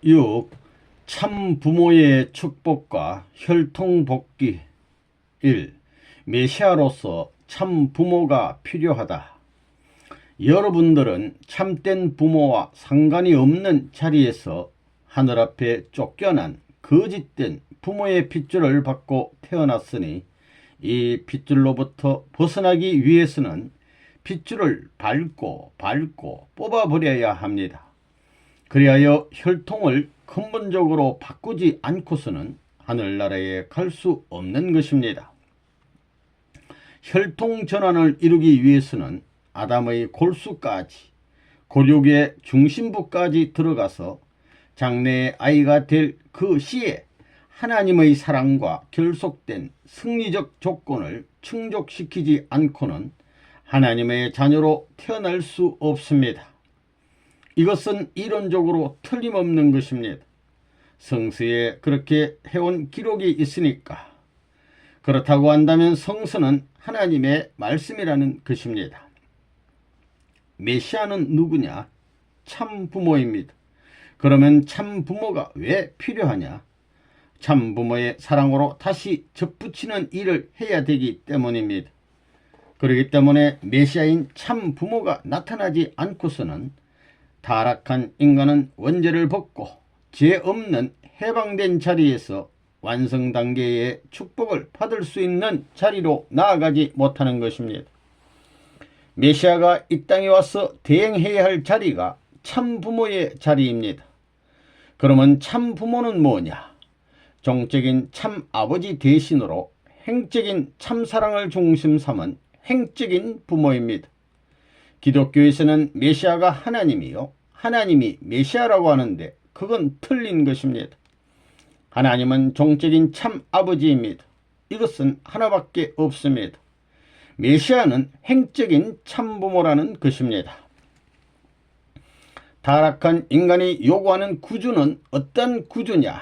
6. 참 부모의 축복과 혈통 복귀. 1. 메시아로서 참 부모가 필요하다. 여러분들은 참된 부모와 상관이 없는 자리에서 하늘 앞에 쫓겨난 거짓된 부모의 핏줄을 받고 태어났으니 이 핏줄로부터 벗어나기 위해서는 핏줄을 밟고 뽑아버려야 합니다. 그리하여 혈통을 근본적으로 바꾸지 않고서는 하늘나라에 갈 수 없는 것입니다. 혈통 전환을 이루기 위해서는 아담의 골수까지, 골육의 중심부까지 들어가서 장래의 아이가 될 그 시에 하나님의 사랑과 결속된 승리적 조건을 충족시키지 않고는 하나님의 자녀로 태어날 수 없습니다. 이것은 이론적으로 틀림없는 것입니다. 성서에 그렇게 해온 기록이 있으니까. 그렇다고 한다면 성서는 하나님의 말씀이라는 것입니다. 메시아는 누구냐? 참 부모입니다. 그러면 참 부모가 왜 필요하냐? 참 부모의 사랑으로 다시 접붙이는 일을 해야 되기 때문입니다. 그렇기 때문에 메시아인 참 부모가 나타나지 않고서는 타락한 인간은 원죄를 벗고 죄 없는 해방된 자리에서 완성 단계의 축복을 받을 수 있는 자리로 나아가지 못하는 것입니다. 메시아가 이 땅에 와서 대행해야 할 자리가 참 부모의 자리입니다. 그러면 참 부모는 뭐냐? 종적인 참 아버지 대신으로 행적인 참 사랑을 중심 삼은 행적인 부모입니다. 기독교에서는 메시아가 하나님이요, 하나님이 메시아라고 하는데 그건 틀린 것입니다. 하나님은 종적인 참 아버지입니다. 이것은 하나밖에 없습니다. 메시아는 행적인 참 부모라는 것입니다. 타락한 인간이 요구하는 구주는 어떤 구주냐?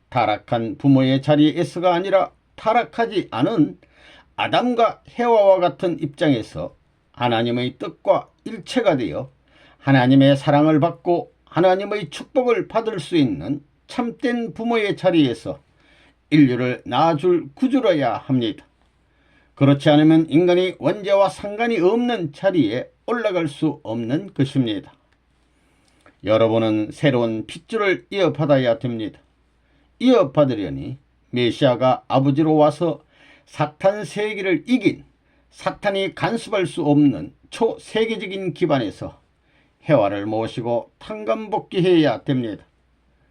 타락한 부모의 자리에서가 아니라 타락하지 않은 아담과 해와와 같은 입장에서 하나님의 뜻과 일체가 되어 하나님의 사랑을 받고 하나님의 축복을 받을 수 있는 참된 부모의 자리에서 인류를 낳아줄 구주라야 합니다. 그렇지 않으면 인간이 원죄와 상관이 없는 자리에 올라갈 수 없는 것입니다. 여러분은 새로운 핏줄을 이어받아야 됩니다. 이어받으려니 메시아가 아버지로 와서 사탄 세계를 이긴 사탄이 간섭할 수 없는 초세계적인 기반에서 해와를 모시고 탕감복귀해야 됩니다.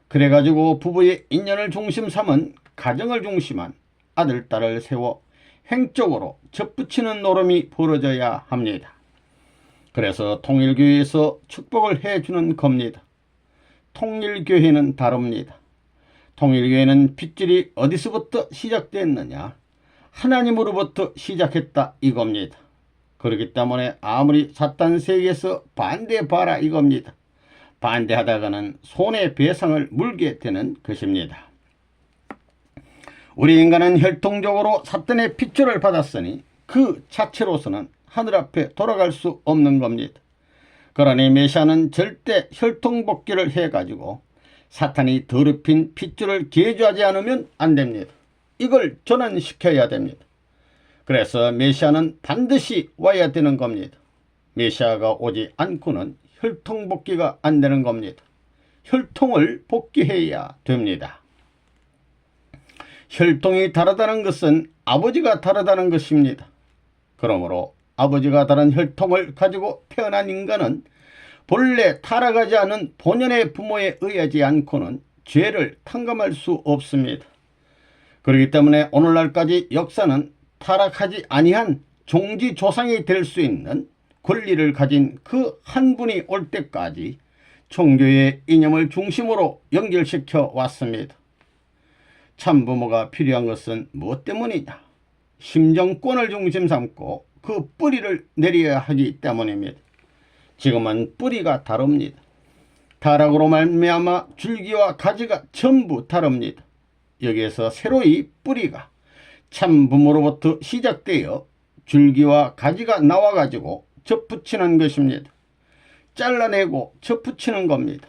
그래가지고 부부의 인연을 중심 삼은 가정을 중심한 아들, 딸을 세워 행적으로 접붙이는 노름이 벌어져야 합니다. 그래서 통일교회에서 축복을 해주는 겁니다. 통일교회는 다릅니다. 통일교회는 핏줄이 어디서부터 시작됐느냐? 하나님으로부터 시작했다 이겁니다. 그렇기 때문에 아무리 사탄 세계에서 반대봐라 이겁니다. 반대하다가는 손해배상을 물게 되는 것입니다. 우리 인간은 혈통적으로 사탄의 핏줄을 받았으니 그 자체로서는 하늘 앞에 돌아갈 수 없는 겁니다. 그러니 메시아는 절대 혈통복귀를 해가지고 사탄이 더럽힌 핏줄을 개조하지 않으면 안 됩니다. 이걸 전환시켜야 됩니다. 그래서 메시아는 반드시 와야 되는 겁니다. 메시아가 오지 않고는 혈통복귀가 안 되는 겁니다. 혈통을 복귀해야 됩니다. 혈통이 다르다는 것은 아버지가 다르다는 것입니다. 그러므로 아버지가 다른 혈통을 가지고 태어난 인간은 본래 타락하지 않은 본연의 부모에 의하지 않고는 죄를 탕감할 수 없습니다. 그렇기 때문에 오늘날까지 역사는 타락하지 아니한 종지 조상이 될 수 있는 권리를 가진 그 한 분이 올 때까지 종교의 이념을 중심으로 연결시켜 왔습니다. 참부모가 필요한 것은 무엇 때문이냐? 심정권을 중심 삼고 그 뿌리를 내려야 하기 때문입니다. 지금은 뿌리가 다릅니다. 타락으로 말미암아 줄기와 가지가 전부 다릅니다. 여기에서 새로이 뿌리가 참부모로부터 시작되어 줄기와 가지가 나와가지고 접붙이는 것입니다. 잘라내고 접붙이는 겁니다.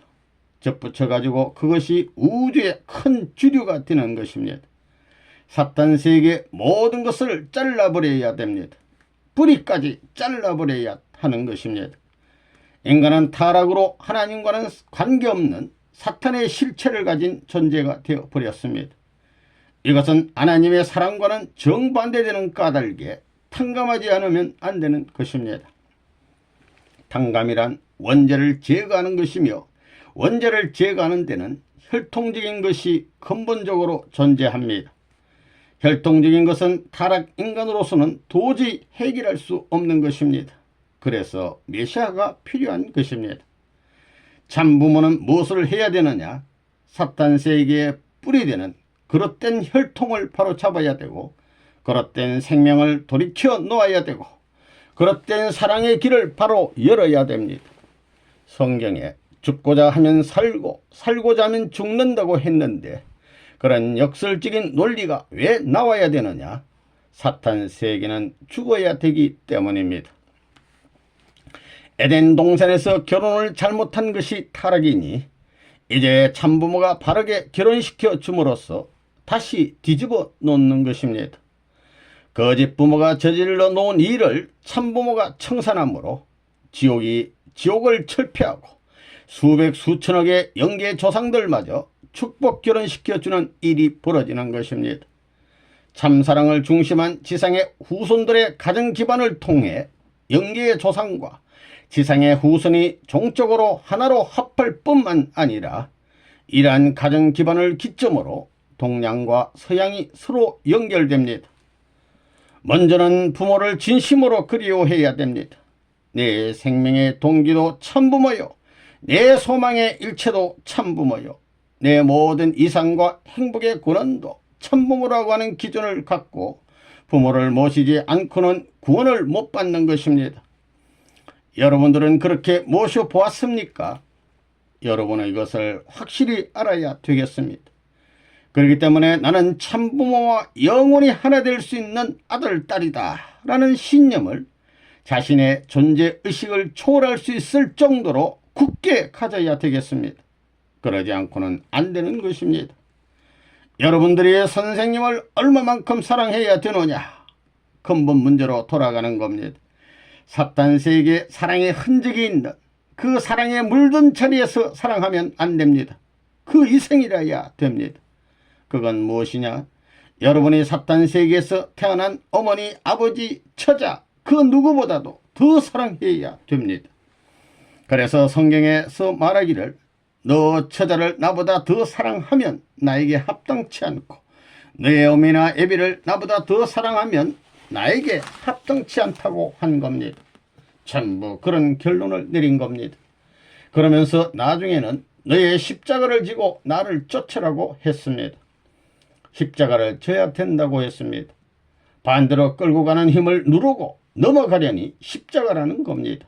접붙여가지고 그것이 우주의 큰 주류가 되는 것입니다. 사탄 세계의 모든 것을 잘라버려야 됩니다. 뿌리까지 잘라버려야 하는 것입니다. 인간은 타락으로 하나님과는 관계없는 사탄의 실체를 가진 존재가 되어버렸습니다. 이것은 하나님의 사랑과는 정반대되는 까닭에 탕감하지 않으면 안 되는 것입니다. 탕감이란 원죄를 제거하는 것이며 원죄를 제거하는 데는 혈통적인 것이 근본적으로 존재합니다. 혈통적인 것은 타락 인간으로서는 도저히 해결할 수 없는 것입니다. 그래서 메시아가 필요한 것입니다. 참부모는 무엇을 해야 되느냐? 사탄 세계의 뿌리되는 그릇된 혈통을 바로 잡아야 되고, 그릇된 생명을 돌이켜 놓아야 되고, 그릇된 사랑의 길을 바로 열어야 됩니다. 성경에 죽고자 하면 살고 살고자 하면 죽는다고 했는데 그런 역설적인 논리가 왜 나와야 되느냐? 사탄 세계는 죽어야 되기 때문입니다. 에덴 동산에서 결혼을 잘못한 것이 타락이니 이제 참부모가 바르게 결혼시켜 줌으로써 다시 뒤집어 놓는 것입니다. 거짓 부모가 저질러 놓은 일을 참부모가 청산하므로 지옥을 철폐하고 수백 수천억의 영계 조상들마저 축복 결혼시켜주는 일이 벌어지는 것입니다. 참사랑을 중심한 지상의 후손들의 가정 기반을 통해 영계의 조상과 지상의 후손이 종적으로 하나로 합할 뿐만 아니라 이러한 가정 기반을 기점으로 동양과 서양이 서로 연결됩니다. 먼저는 부모를 진심으로 그리워해야 됩니다. 내 생명의 동기도 참부모요, 내 소망의 일체도 참부모요, 내 모든 이상과 행복의 근원도 참부모라고 하는 기준을 갖고 부모를 모시지 않고는 구원을 못 받는 것입니다. 여러분들은 그렇게 모셔보았습니까? 여러분은 이것을 확실히 알아야 되겠습니다. 그렇기 때문에 나는 참부모와 영원히 하나 될 수 있는 아들, 딸이다 라는 신념을 자신의 존재의식을 초월할 수 있을 정도로 굳게 가져야 되겠습니다. 그러지 않고는 안 되는 것입니다. 여러분들이 선생님을 얼마만큼 사랑해야 되느냐? 근본 문제로 돌아가는 겁니다. 사탄 세계에 사랑의 흔적이 있는 그 사랑에 물든 자리에서 사랑하면 안 됩니다. 그 이생이라야 됩니다. 그건 무엇이냐? 여러분이 사탄 세계에서 태어난 어머니, 아버지, 처자 그 누구보다도 더 사랑해야 됩니다. 그래서 성경에서 말하기를 너 처자를 나보다 더 사랑하면 나에게 합당치 않고 너의 어미나 애비를 나보다 더 사랑하면 나에게 합당치 않다고 한 겁니다. 전부 그런 결론을 내린 겁니다. 그러면서 나중에는 너의 십자가를 지고 나를 쫓으라고 했습니다. 십자가를 져야 된다고 했습니다. 반대로 끌고 가는 힘을 누르고 넘어가려니 십자가라는 겁니다.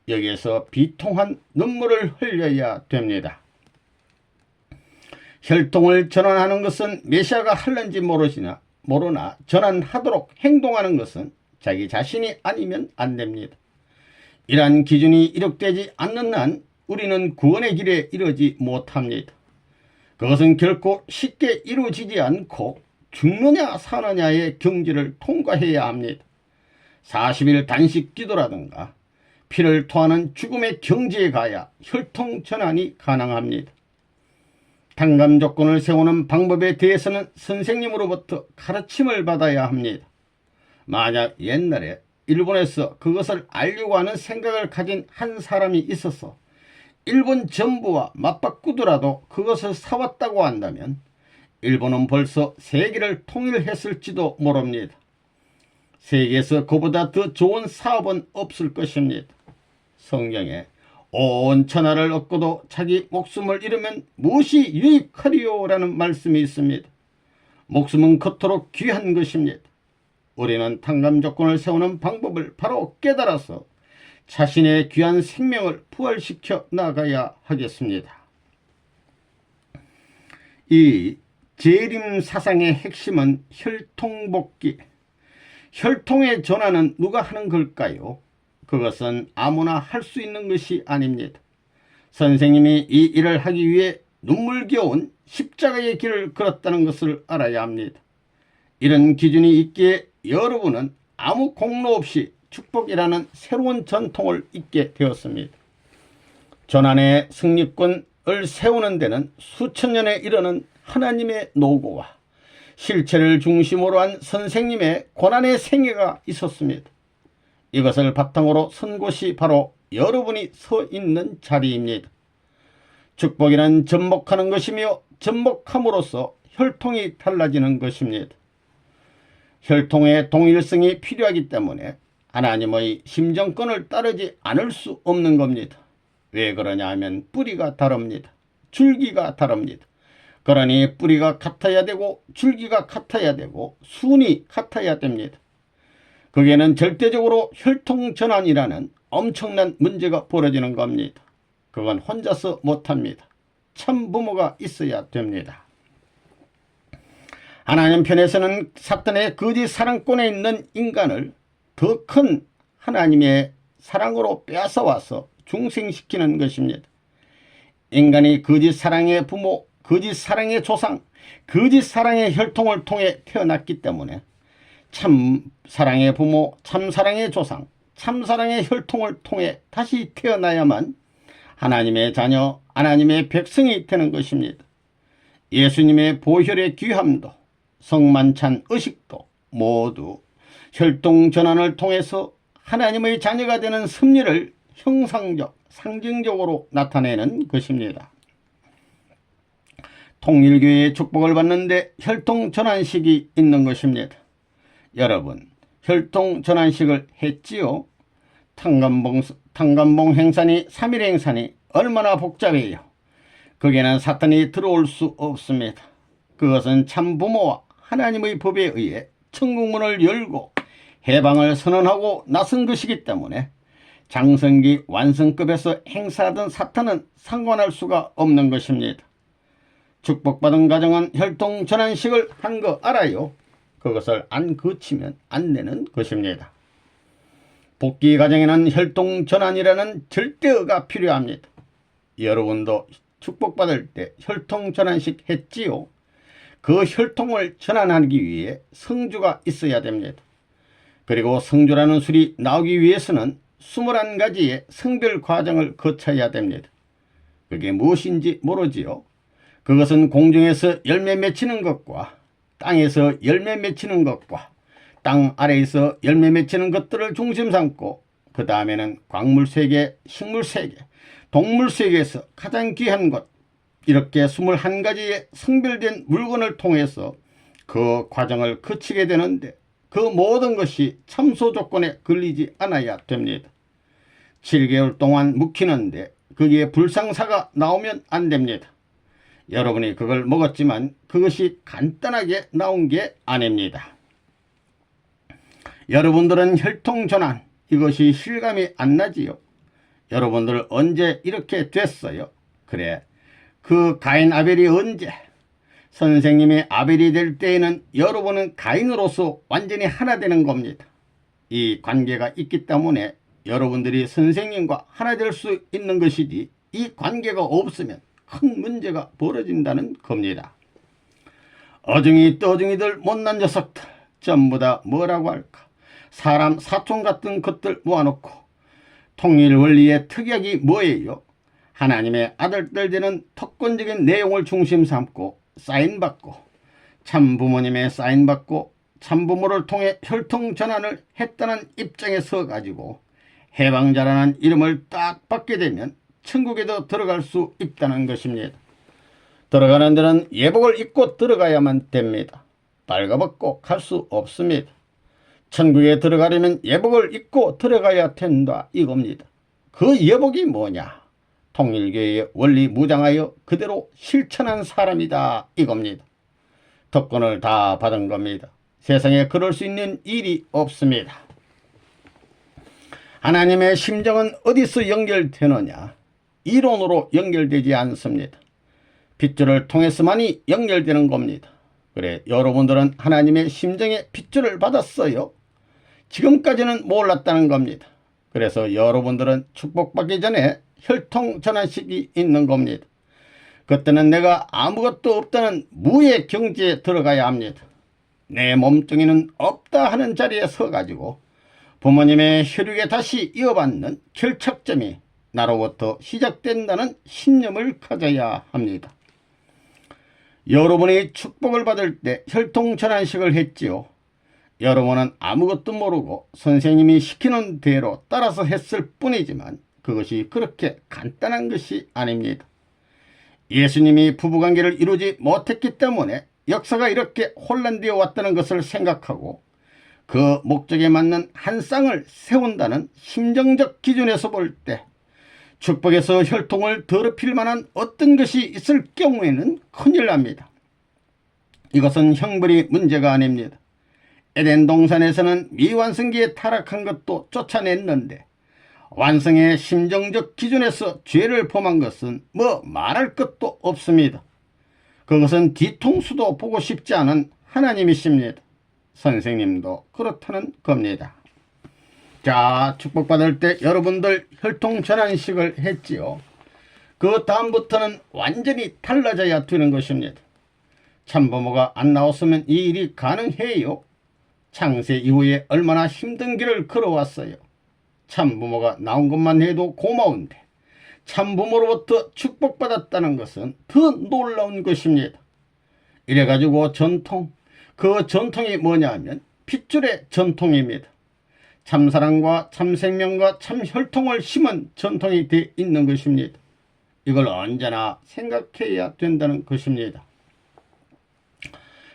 여기에서 비통한 눈물을 흘려야 됩니다. 혈통을 전환하는 것은 메시아가 할는지 모르나 전환하도록 행동하는 것은 자기 자신이 아니면 안 됩니다. 이러한 기준이 이룩되지 않는 한 우리는 구원의 길에 이르지 못합니다. 그것은 결코 쉽게 이루어지지 않고 죽느냐 사느냐의 경지를 통과해야 합니다. 40일 단식 기도라든가 피를 토하는 죽음의 경지에 가야 혈통 전환이 가능합니다. 탕감 조건을 세우는 방법에 대해서는 선생님으로부터 가르침을 받아야 합니다. 만약 옛날에 일본에서 그것을 알려고 하는 생각을 가진 한 사람이 있어서 일본 정부와 맞바꾸더라도 그것을 사왔다고 한다면 일본은 벌써 세계를 통일했을지도 모릅니다. 세계에서 그보다 더 좋은 사업은 없을 것입니다. 성경에 온 천하를 얻고도 자기 목숨을 잃으면 무엇이 유익하리요? 라는 말씀이 있습니다. 목숨은 그토록 귀한 것입니다. 우리는 탕감 조건을 세우는 방법을 바로 깨달아서 자신의 귀한 생명을 부활시켜 나가야 하겠습니다. 이 재림 사상의 핵심은 혈통복귀. 혈통의 전환은 누가 하는 걸까요? 그것은 아무나 할 수 있는 것이 아닙니다. 선생님이 이 일을 하기 위해 눈물겨운 십자가의 길을 걸었다는 것을 알아야 합니다. 이런 기준이 있기에 여러분은 아무 공로 없이 축복이라는 새로운 전통을 잇게 되었습니다. 조난의 승리권을 세우는 데는 수천 년에 이르는 하나님의 노고와 실체를 중심으로 한 선생님의 고난의 생애가 있었습니다. 이것을 바탕으로 선 곳이 바로 여러분이 서 있는 자리입니다. 축복이란 접목하는 것이며 접목함으로써 혈통이 달라지는 것입니다. 혈통의 동일성이 필요하기 때문에 하나님의 심정권을 따르지 않을 수 없는 겁니다. 왜 그러냐 하면 뿌리가 다릅니다. 줄기가 다릅니다. 그러니 뿌리가 같아야 되고 줄기가 같아야 되고 순이 같아야 됩니다. 거기에는 절대적으로 혈통전환이라는 엄청난 문제가 벌어지는 겁니다. 그건 혼자서 못합니다. 참부모가 있어야 됩니다. 하나님 편에서는 사탄의 거짓 사랑권에 있는 인간을 더 큰 하나님의 사랑으로 빼앗아와서 중생시키는 것입니다. 인간이 거짓 사랑의 부모, 거짓 사랑의 조상, 거짓 사랑의 혈통을 통해 태어났기 때문에 참 사랑의 부모, 참 사랑의 조상, 참 사랑의 혈통을 통해 다시 태어나야만 하나님의 자녀, 하나님의 백성이 되는 것입니다. 예수님의 보혈의 귀함도 성만찬 의식도 모두 혈통전환을 통해서 하나님의 자녀가 되는 섭리를 형상적, 상징적으로 나타내는 것입니다. 통일교회의 축복을 받는데 혈통전환식이 있는 것입니다. 여러분, 혈통전환식을 했지요? 탄감봉 행산이 3일 행산이 얼마나 복잡해요. 거기에는 사탄이 들어올 수 없습니다. 그것은 참부모와 하나님의 법에 의해 천국문을 열고 해방을 선언하고 나선 것이기 때문에 장성기 완성급에서 행사하던 사탄은 상관할 수가 없는 것입니다. 축복받은 가정은 혈통전환식을 한 거 알아요? 그것을 안 거치면 안 되는 것입니다. 복귀 가정에는 혈통전환이라는 절대어가 필요합니다. 여러분도 축복받을 때 혈통전환식 했지요? 그 혈통을 전환하기 위해 성주가 있어야 됩니다. 그리고 성주라는 술이 나오기 위해서는 21가지의 성별 과정을 거쳐야 됩니다. 그게 무엇인지 모르지요? 그것은 공중에서 열매 맺히는 것과 땅에서 열매 맺히는 것과 땅 아래에서 열매 맺히는 것들을 중심 삼고 그 다음에는 광물세계, 식물세계, 동물세계에서 가장 귀한 것 이렇게 21가지의 성별된 물건을 통해서 그 과정을 거치게 되는데 그 모든 것이 참소 조건에 걸리지 않아야 됩니다. 7개월 동안 묵히는데 거기에 불상사가 나오면 안 됩니다. 여러분이 그걸 먹었지만 그것이 간단하게 나온 게 아닙니다. 여러분들은 혈통전환 이것이 실감이 안 나지요? 여러분들 언제 이렇게 됐어요? 그래, 그 가인 아벨이 언제? 선생님이 아벨이 될 때에는 여러분은 가인으로서 완전히 하나 되는 겁니다. 이 관계가 있기 때문에 여러분들이 선생님과 하나 될 수 있는 것이지 이 관계가 없으면 큰 문제가 벌어진다는 겁니다. 어중이 떠중이들 못난 녀석들 전부 다 뭐라고 할까? 사람 사촌 같은 것들 모아놓고 통일 원리의 특약이 뭐예요? 하나님의 아들들 되는 특권적인 내용을 중심 삼고 사인받고 참부모님의 사인받고 참부모를 통해 혈통전환을 했다는 입장에 서가지고 해방자라는 이름을 딱 받게 되면 천국에도 들어갈 수 있다는 것입니다. 들어가는 데는 예복을 입고 들어가야만 됩니다. 빨가벗고 갈 수 없습니다. 천국에 들어가려면 예복을 입고 들어가야 된다 이겁니다. 그 예복이 뭐냐? 통일교회의 원리 무장하여 그대로 실천한 사람이다 이겁니다. 특권을 다 받은 겁니다. 세상에 그럴 수 있는 일이 없습니다. 하나님의 심정은 어디서 연결되느냐? 이론으로 연결되지 않습니다. 핏줄을 통해서만이 연결되는 겁니다. 그래, 여러분들은 하나님의 심정의 핏줄을 받았어요. 지금까지는 몰랐다는 겁니다. 그래서 여러분들은 축복받기 전에 혈통 전환식이 있는 겁니다. 그때는 내가 아무것도 없다는 무의 경지에 들어가야 합니다. 내 몸뚱이는 없다 하는 자리에 서가지고 부모님의 혈육에 다시 이어받는 결착점이 나로부터 시작된다는 신념을 가져야 합니다. 여러분이 축복을 받을 때 혈통전환식을 했지요. 여러분은 아무것도 모르고 선생님이 시키는 대로 따라서 했을 뿐이지만 그것이 그렇게 간단한 것이 아닙니다. 예수님이 부부관계를 이루지 못했기 때문에 역사가 이렇게 혼란되어 왔다는 것을 생각하고 그 목적에 맞는 한 쌍을 세운다는 심정적 기준에서 볼 때 축복에서 혈통을 더럽힐 만한 어떤 것이 있을 경우에는 큰일 납니다. 이것은 형벌이 문제가 아닙니다. 에덴 동산에서는 미완성기에 타락한 것도 쫓아냈는데 완성의 심정적 기준에서 죄를 범한 것은 뭐 말할 것도 없습니다. 그것은 뒤통수도 보고 싶지 않은 하나님이십니다. 선생님도 그렇다는 겁니다. 자, 축복받을 때 여러분들 혈통전환식을 했지요. 그 다음부터는 완전히 달라져야 되는 것입니다. 참부모가 안 나왔으면 이 일이 가능해요. 창세 이후에 얼마나 힘든 길을 걸어왔어요. 참부모가 나온 것만 해도 고마운데 참부모로부터 축복받았다는 것은 더 놀라운 것입니다. 이래가지고 전통, 그 전통이 뭐냐 하면 핏줄의 전통입니다. 참사랑과 참생명과 참혈통을 심은 전통이 되어 있는 것입니다. 이걸 언제나 생각해야 된다는 것입니다.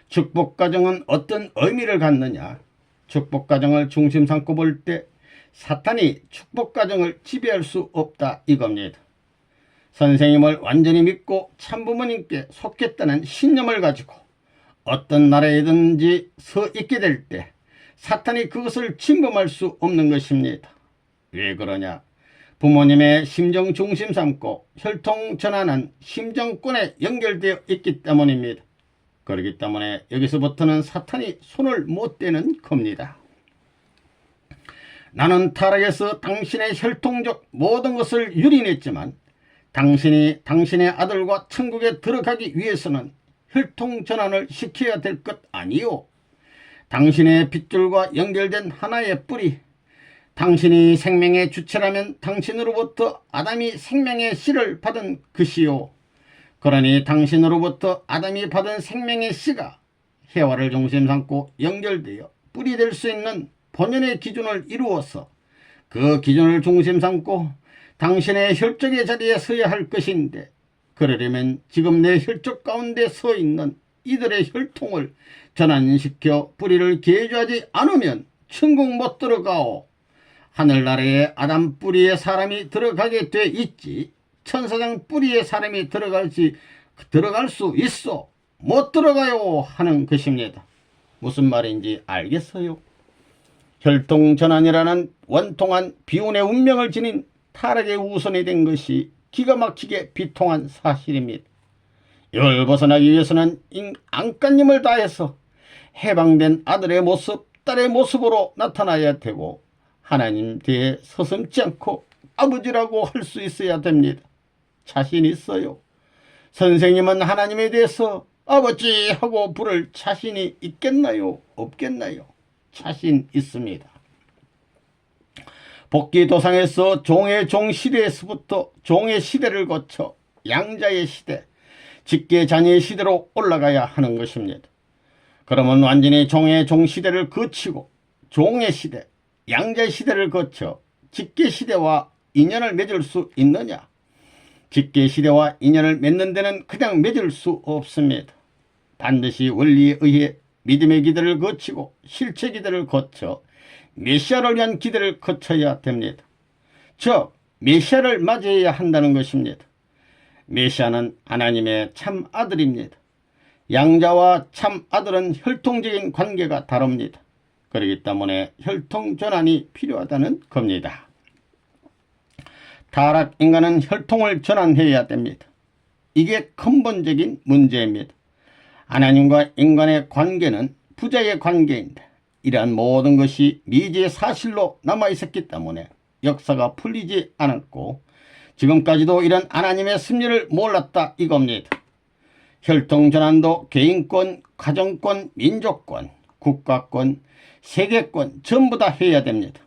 축복가정은 어떤 의미를 갖느냐? 축복가정을 중심 삼고 볼 때 사탄이 축복가정을 지배할 수 없다 이겁니다. 선생님을 완전히 믿고 참부모님께 속겠다는 신념을 가지고 어떤 나라에든지 서 있게 될 때 사탄이 그것을 침범할 수 없는 것입니다. 왜 그러냐? 부모님의 심정 중심 삼고 혈통 전환은 심정권에 연결되어 있기 때문입니다. 그렇기 때문에 여기서부터는 사탄이 손을 못 대는 겁니다. 나는 타락해서 당신의 혈통적 모든 것을 유린했지만 당신이 당신의 아들과 천국에 들어가기 위해서는 혈통 전환을 시켜야 될 것 아니요. 당신의 핏줄과 연결된 하나의 뿌리, 당신이 생명의 주체라면 당신으로부터 아담이 생명의 씨를 받은 것이요. 그러니 당신으로부터 아담이 받은 생명의 씨가 해와를 중심 삼고 연결되어 뿌리 될 수 있는 본연의 기준을 이루어서 그 기준을 중심 삼고 당신의 혈족의 자리에 서야 할 것인데 그러려면 지금 내 혈족 가운데 서 있는 이들의 혈통을 전환시켜 뿌리를 개조하지 않으면 천국 못 들어가오. 하늘나라에 아담 뿌리의 사람이 들어가게 돼 있지 천사장 뿌리의 사람이 들어갈 수 있어 못 들어가요 하는 것입니다. 무슨 말인지 알겠어요? 혈통전환이라는 원통한 비운의 운명을 지닌 타락의 우선이 된 것이 기가 막히게 비통한 사실입니다. 이걸 벗어나기 위해서는 안간힘을 다해서 해방된 아들의 모습, 딸의 모습으로 나타나야 되고 하나님 뒤에 서슴지 않고 아버지라고 할 수 있어야 됩니다. 자신 있어요? 선생님은 하나님에 대해서 아버지 하고 부를 자신이 있겠나요? 없겠나요? 자신 있습니다. 복귀도상에서 종의 종 시대에서부터 종의 시대를 거쳐 양자의 시대, 직계자녀의 시대로 올라가야 하는 것입니다. 그러면 완전히 종의 종 시대를 거치고 종의 시대, 양자의 시대를 거쳐 직계시대와 인연을 맺을 수 있느냐? 직계시대와 인연을 맺는 데는 그냥 맺을 수 없습니다. 반드시 원리에 의해 믿음의 기대를 거치고 실체 기대를 거쳐 메시아를 위한 기대를 거쳐야 됩니다. 즉 메시아를 맞이해야 한다는 것입니다. 메시아는 하나님의 참 아들입니다. 양자와 참 아들은 혈통적인 관계가 다릅니다. 그렇기 때문에 혈통 전환이 필요하다는 겁니다. 타락 인간은 혈통을 전환해야 됩니다. 이게 근본적인 문제입니다. 하나님과 인간의 관계는 부자의 관계인데 이러한 모든 것이 미지의 사실로 남아있었기 때문에 역사가 풀리지 않았고 지금까지도 이런 하나님의 섭리를 몰랐다 이겁니다. 혈통전환도 개인권, 가정권, 민족권, 국가권, 세계권 전부 다 해야 됩니다.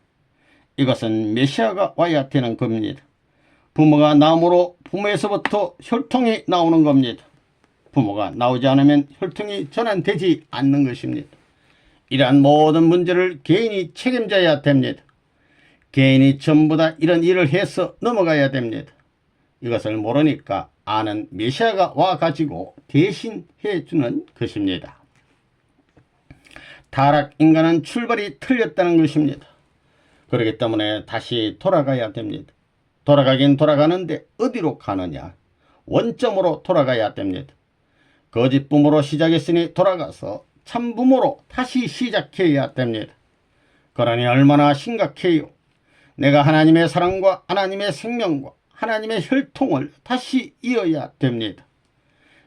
이것은 메시아가 와야 되는 겁니다. 부모가 나옴으로 부모에서부터 혈통이 나오는 겁니다. 부모가 나오지 않으면 혈통이 전환되지 않는 것입니다. 이러한 모든 문제를 개인이 책임져야 됩니다. 개인이 전부 다 이런 일을 해서 넘어가야 됩니다. 이것을 모르니까 아는 메시아가 와가지고 대신해 주는 것입니다. 타락 인간은 출발이 틀렸다는 것입니다. 그렇기 때문에 다시 돌아가야 됩니다. 돌아가긴 돌아가는데 어디로 가느냐? 원점으로 돌아가야 됩니다. 거짓 부모로 시작했으니 돌아가서 참 부모로 다시 시작해야 됩니다. 그러니 얼마나 심각해요. 내가 하나님의 사랑과 하나님의 생명과 하나님의 혈통을 다시 이어야 됩니다.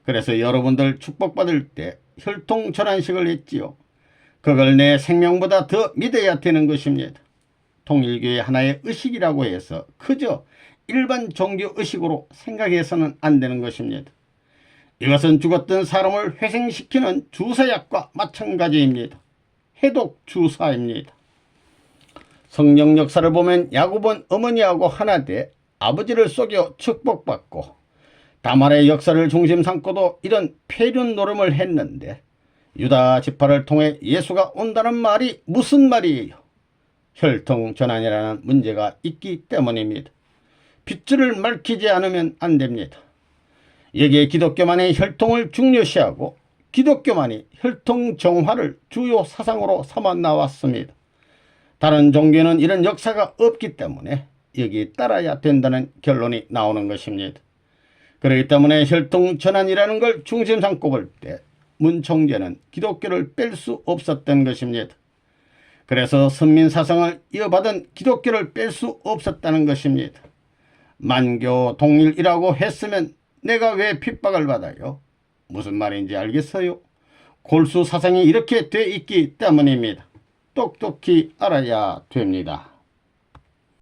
그래서 여러분들 축복받을 때 혈통 전환식을 했지요. 그걸 내 생명보다 더 믿어야 되는 것입니다. 통일교의 하나의 의식이라고 해서 그저 일반 종교 의식으로 생각해서는 안 되는 것입니다. 이것은 죽었던 사람을 회생시키는 주사약과 마찬가지입니다. 해독 주사입니다. 성령 역사를 보면 야곱은 어머니하고 하나 돼 아버지를 속여 축복받고 다말의 역사를 중심 삼고도 이런 폐륜 노름을 했는데 유다 지파를 통해 예수가 온다는 말이 무슨 말이에요? 혈통 전환이라는 문제가 있기 때문입니다. 핏줄을 밝히지 않으면 안 됩니다. 여기에 기독교만이 혈통을 중요시하고 기독교만이 혈통 정화를 주요 사상으로 삼아 나왔습니다. 다른 종교는 이런 역사가 없기 때문에 여기에 따라야 된다는 결론이 나오는 것입니다. 그렇기 때문에 혈통 전환이라는 걸 중심 삼고 볼 때 문총재는 기독교를 뺄 수 없었던 것입니다. 그래서 선민사상을 이어받은 기독교를 뺄 수 없었다는 것입니다. 만교 동일이라고 했으면 내가 왜 핍박을 받아요? 무슨 말인지 알겠어요? 골수 사상이 이렇게 돼 있기 때문입니다. 똑똑히 알아야 됩니다.